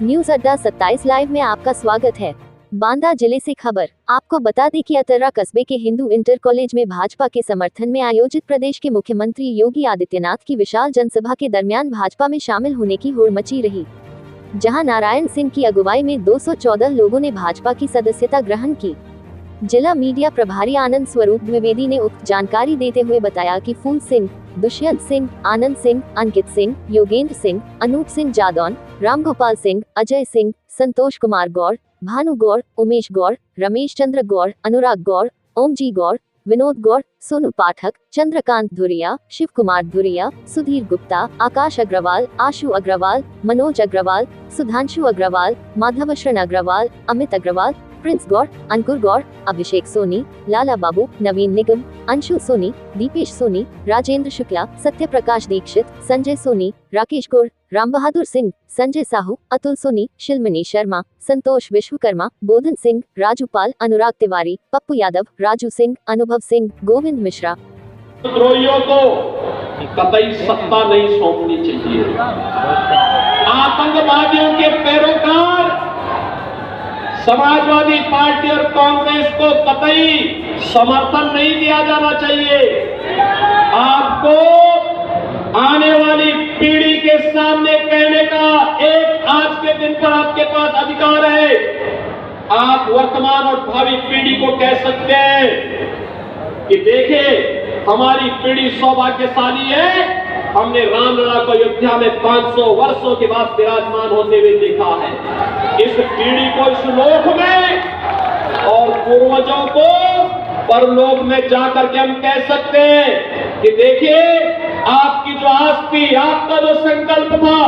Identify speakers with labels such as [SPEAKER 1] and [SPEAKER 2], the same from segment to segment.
[SPEAKER 1] News अड्डा 27 live में आपका स्वागत है। बांदा जिले से खबर। आपको बता दें कि अतर्रा कस्बे के हिंदू इंटर कॉलेज में भाजपा के समर्थन में आयोजित प्रदेश के मुख्यमंत्री योगी आदित्यनाथ की विशाल जनसभा के दरमियान भाजपा में शामिल होने की होड़ मची रही, जहां नारायण सिंह की अगुवाई में 214 लोगों ने भाजपा की सदस्यता ग्रहण की। जिला मीडिया प्रभारी आनंद स्वरूप द्विवेदी ने उक्त जानकारी देते हुए बताया कि फूल सिंह, दुष्यंत सिंह, आनंद सिंह, अंकित सिंह, योगेंद्र सिंह, अनूप सिंह जादौन, रामगोपाल सिंह, अजय सिंह, संतोष कुमार गौड़, भानु गौड़, उमेश गौड़, रमेश चंद्र गौड़, अनुराग गौड़, ओमजी गौड़, विनोद गौड़, सोनू पाठक, चंद्रकांत धुरिया, शिव कुमार धुरिया, सुधीर गुप्ता, आकाश अग्रवाल, आशु अग्रवाल, मनोज अग्रवाल, सुधांशु अग्रवाल, माधवशरण अग्रवाल, अमित अग्रवाल, प्रिंस गौड़, अंकुर गौड़, अभिषेक सोनी, लाला बाबू, नवीन निगम, अंशु सोनी, दीपेश सोनी, राजेंद्र शुक्ला, सत्य प्रकाश दीक्षित, संजय सोनी, राकेश गौड़, राम बहादुर सिंह, संजय साहू, अतुल सोनी, शिल्मनी शर्मा, संतोष विश्वकर्मा, बोधन सिंह, राजू पाल, अनुराग तिवारी, पप्पू यादव, राजू सिंह, अनुभव सिंह, गोविंद मिश्रा।
[SPEAKER 2] द्रोहियों को कतई सत्ता नहीं सौंपनी चाहिए। आतंकवादियों के पैरोकार समाजवादी पार्टी और कांग्रेस को कतई समर्थन नहीं दिया जाना चाहिए। आपको आने वाली पीढ़ी के सामने कहने का एक आज के दिन पर आपके पास अधिकार है। आप वर्तमान और भावी पीढ़ी को कह सकते हैं कि देखिए, हमारी पीढ़ी सौभाग्यशाली है, हमने रामलला को अयोध्या में 500 वर्षों के बाद विराजमान होते हुए देखा है। इस पीढ़ी को इस लोक में और पूर्वजों को परलोक में जाकर के हम कह सकते हैं कि देखिए, आपकी जो आस थी, आपका जो संकल्प था,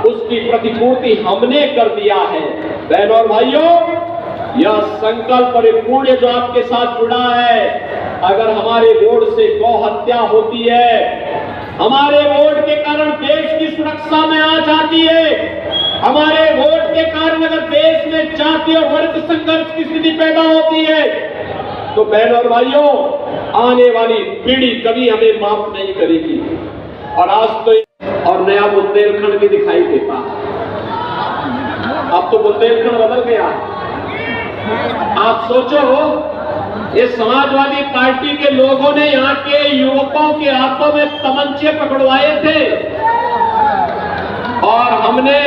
[SPEAKER 2] उसकी प्रतिपूर्ति हमने कर दिया है। बहनों और भाइयों, यह संकल्प और पुण्य जो आपके साथ जुड़ा है, अगर हमारे वोट से गौ हत्या होती है, हमारे वोट के कारण देश की सुरक्षा में आ जाती है, हमारे वोट के कारण अगर देश में जाति और वर्ग संघर्ष की स्थिति पैदा होती है, तो बहनों और भाइयों, आने वाली पीढ़ी कभी हमें माफ नहीं करेगी। और आज तो और नया बुंदेलखंड भी दिखाई देता है। अब तो बुंदेलखंड बदल गया। आप सोचो, ये समाजवादी पार्टी के लोगों ने यहाँ के युवकों के हाथों में तमंचे पकड़वाए थे और हमने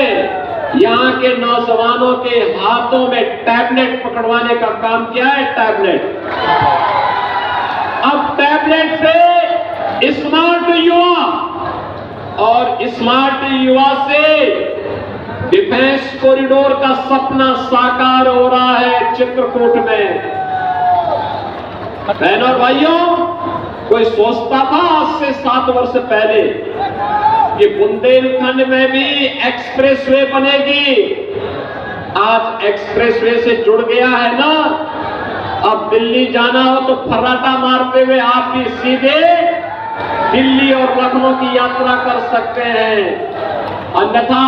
[SPEAKER 2] यहाँ के नौजवानों के हाथों में टैबलेट पकड़वाने का काम किया है। टैबलेट, अब टैबलेट से स्मार्ट युवा और स्मार्ट युवा से डिफेंस कॉरिडोर का सपना साकार हो रहा है चित्रकूट में। बहनों और भाइयों, कोई सोचता था आज से 7 वर्ष पहले कि बुंदेलखंड में भी एक्सप्रेसवे बनेगी। आज एक्सप्रेसवे से जुड़ गया है ना। अब दिल्ली जाना हो तो फर्राटा मारते हुए आप भी सीधे दिल्ली और लखनऊ की यात्रा कर सकते हैं। अन्यथा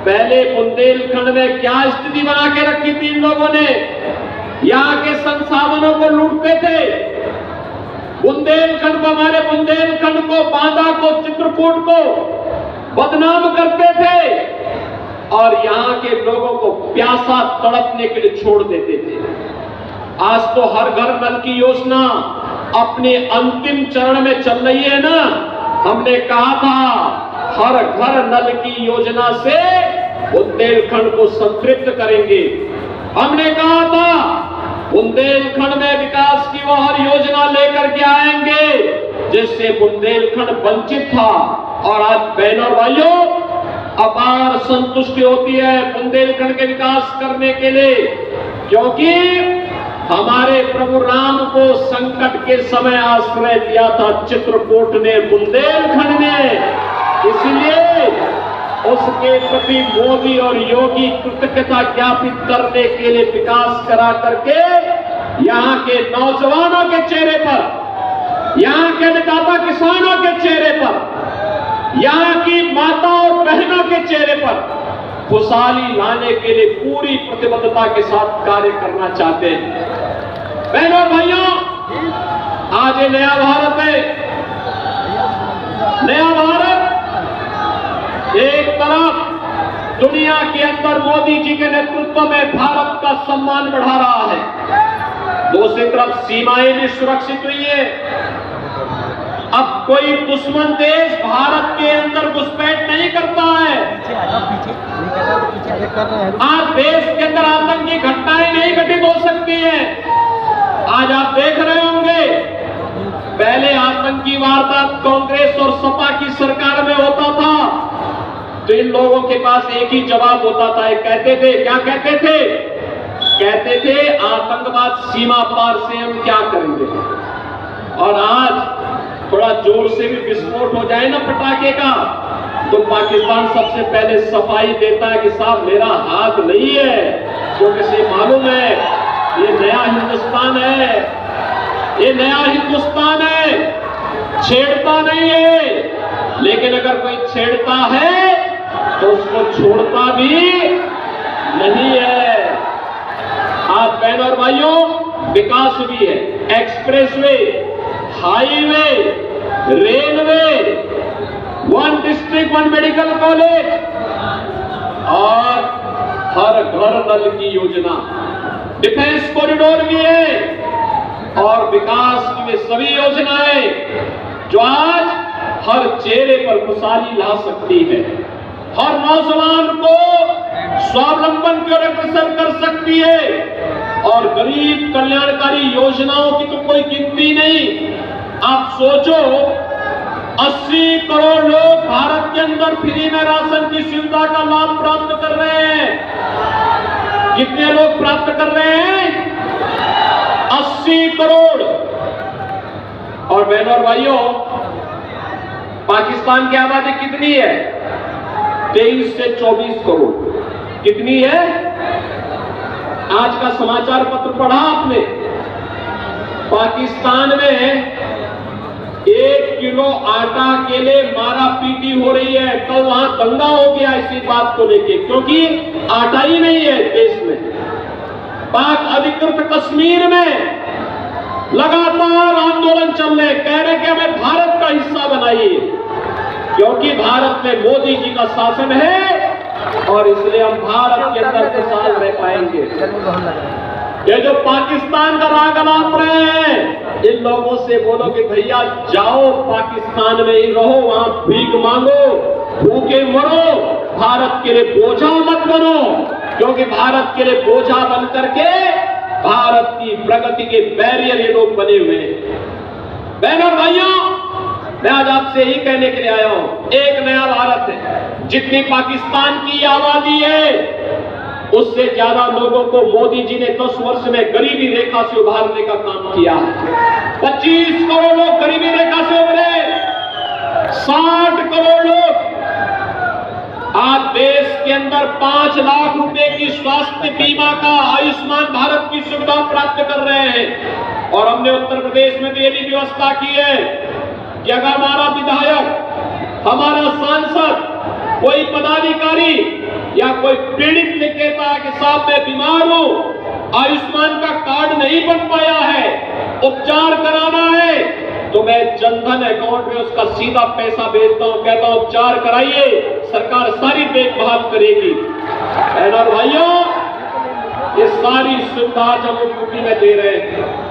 [SPEAKER 2] पहले बुंदेलखंड में क्या स्थिति बना के रखी थी इन लोगों ने, यहाँ के संसाधनों को लूटते थे। बुंदेलखंड को, हमारे बुंदेलखंड को, बांदा को, चित्रकूट को बदनाम करते थे और यहाँ के लोगों को प्यासा तड़पने के लिए छोड़ देते थे। आज तो हर घर नल की योजना अपने अंतिम चरण में चल रही है ना। हमने कहा था हर घर नल की योजना से बुंदेलखंड को संतृप्त करेंगे। हमने कहा था बुंदेलखंड में विकास की वह हर योजना लेकर के आएंगे जिससे बुंदेलखंड वंचित था। और आज बहनों और भाइयों, अपार संतुष्टि होती है बुंदेलखंड के विकास करने के लिए, क्योंकि हमारे प्रभु राम को संकट के समय आश्रय दिया था चित्रकूट ने, बुंदेलखंड ने। इसलिए उसके प्रति मोदी और योगी कृतज्ञता ज्ञापित करने के लिए विकास करा करके यहाँ के नौजवानों के चेहरे पर, यहाँ के अन्नदाता किसानों के चेहरे पर, यहाँ की माता और बहनों के चेहरे पर खुशहाली लाने के लिए पूरी प्रतिबद्धता के साथ कार्य करना चाहते हैं। बहनों और भाइयों, आज ये नया भारत है। नया भारत एक तरफ दुनिया के अंदर मोदी जी के नेतृत्व में भारत का सम्मान बढ़ा रहा है। दूसरी तरफ सीमाएं भी सुरक्षित हुई है। अब कोई दुश्मन देश भारत के अंदर घुसपैठ नहीं करता है। आज देश के अंदर आतंकी घटनाएं नहीं घटित हो सकती हैं। आज आप देख रहे होंगे, पहले आतंकी वारदात कांग्रेस और सपा की सरकार में होता था तो इन लोगों के पास एक ही जवाब होता था। कहते थे, क्या कहते थे? कहते थे आतंकवाद सीमा पार से हम क्या करेंगे। और आज थोड़ा जोर से भी विस्फोट हो जाए ना पटाखे का तो पाकिस्तान सबसे पहले सफाई देता है कि साहब मेरा हाथ नहीं है, क्योंकि से मालूम है ये नया हिंदुस्तान है, ये नया हिंदुस्तान है, छेड़ता नहीं है। लेकिन अगर कोई छेड़ता है तो उसको छोड़ता भी नहीं है। आज बहन और भाइयों, विकास भी है, expressway, highway, railway, 1 district 1 medical college और हर घर नल की योजना, डिफेंस कॉरिडोर भी है और विकास की वे सभी योजनाएं जो आज हर चेहरे पर खुशहाली ला सकती है, हर नौजवान को स्वावलंबन की ओर अग्रसर कर सकती है और गरीब कल्याणकारी योजनाओं की तो कोई गिनती नहीं। आप सोचो, 80 करोड़ लोग भारत के अंदर फ्री में राशन की सुविधा का लाभ प्राप्त कर रहे हैं। कितने लोग प्राप्त कर रहे हैं? 80 करोड़। और बहनों और भाइयों, पाकिस्तान की आबादी कितनी है? 23 से 24 करोड़। कितनी है? आज का समाचार पत्र पढ़ा आपने? पाकिस्तान में 1 किलो आटा के लिए मारा पीटी हो रही है। कल वहां दंगा हो गया इसी बात को लेके, क्योंकि आटा ही नहीं है देश में। पाक अधिकृत कश्मीर में लगातार आंदोलन चल रहे, कह रहे कि हमें भारत का हिस्सा बनाइए, क्योंकि भारत में मोदी जी का शासन है और इसलिए हम भारत के अंदर खुशहाल रह पाएंगे। ये जो पाकिस्तान का राग अलाप रहे हैं, इन लोगों से बोलो कि भैया जाओ पाकिस्तान में ही रहो, वहां भीख मांगो, भूखे मरो, भारत के लिए बोझा मत बनो, क्योंकि भारत के लिए बोझा बन करके भारत की प्रगति के बैरियर ये लोग बने हुए हैं। बहनों भाइयों, मैं आज आपसे ही कहने के लिए आया हूं, एक नया भारत है। जितनी पाकिस्तान की आबादी है उससे ज्यादा लोगों को मोदी जी ने 10 वर्ष में गरीबी रेखा से उभारने का काम किया। 25 करोड़ लोग गरीबी रेखा से उभरे, 60 करोड़ लोग आज देश के अंदर 5 लाख रुपए की स्वास्थ्य बीमा का, आयुष्मान भारत की सुविधा प्राप्त कर रहे हैं। और हमने उत्तर प्रदेश में भी ये भी व्यवस्था की है कि अगर हमारा विधायक, हमारा सांसद, कोई पदाधिकारी या कोई पीड़ित ने कहता है कि साहब मैं बीमार हूं, आयुष्मान का कार्ड नहीं बन पाया है, उपचार कराना है, तो मैं जनधन अकाउंट में उसका सीधा पैसा भेजता हूं, कहता हूं उपचार कराइए, सरकार सारी देखभाल करेगी। बहनों और भाइयों, ये सारी सुविधा हम यूपी में दे रहे हैं।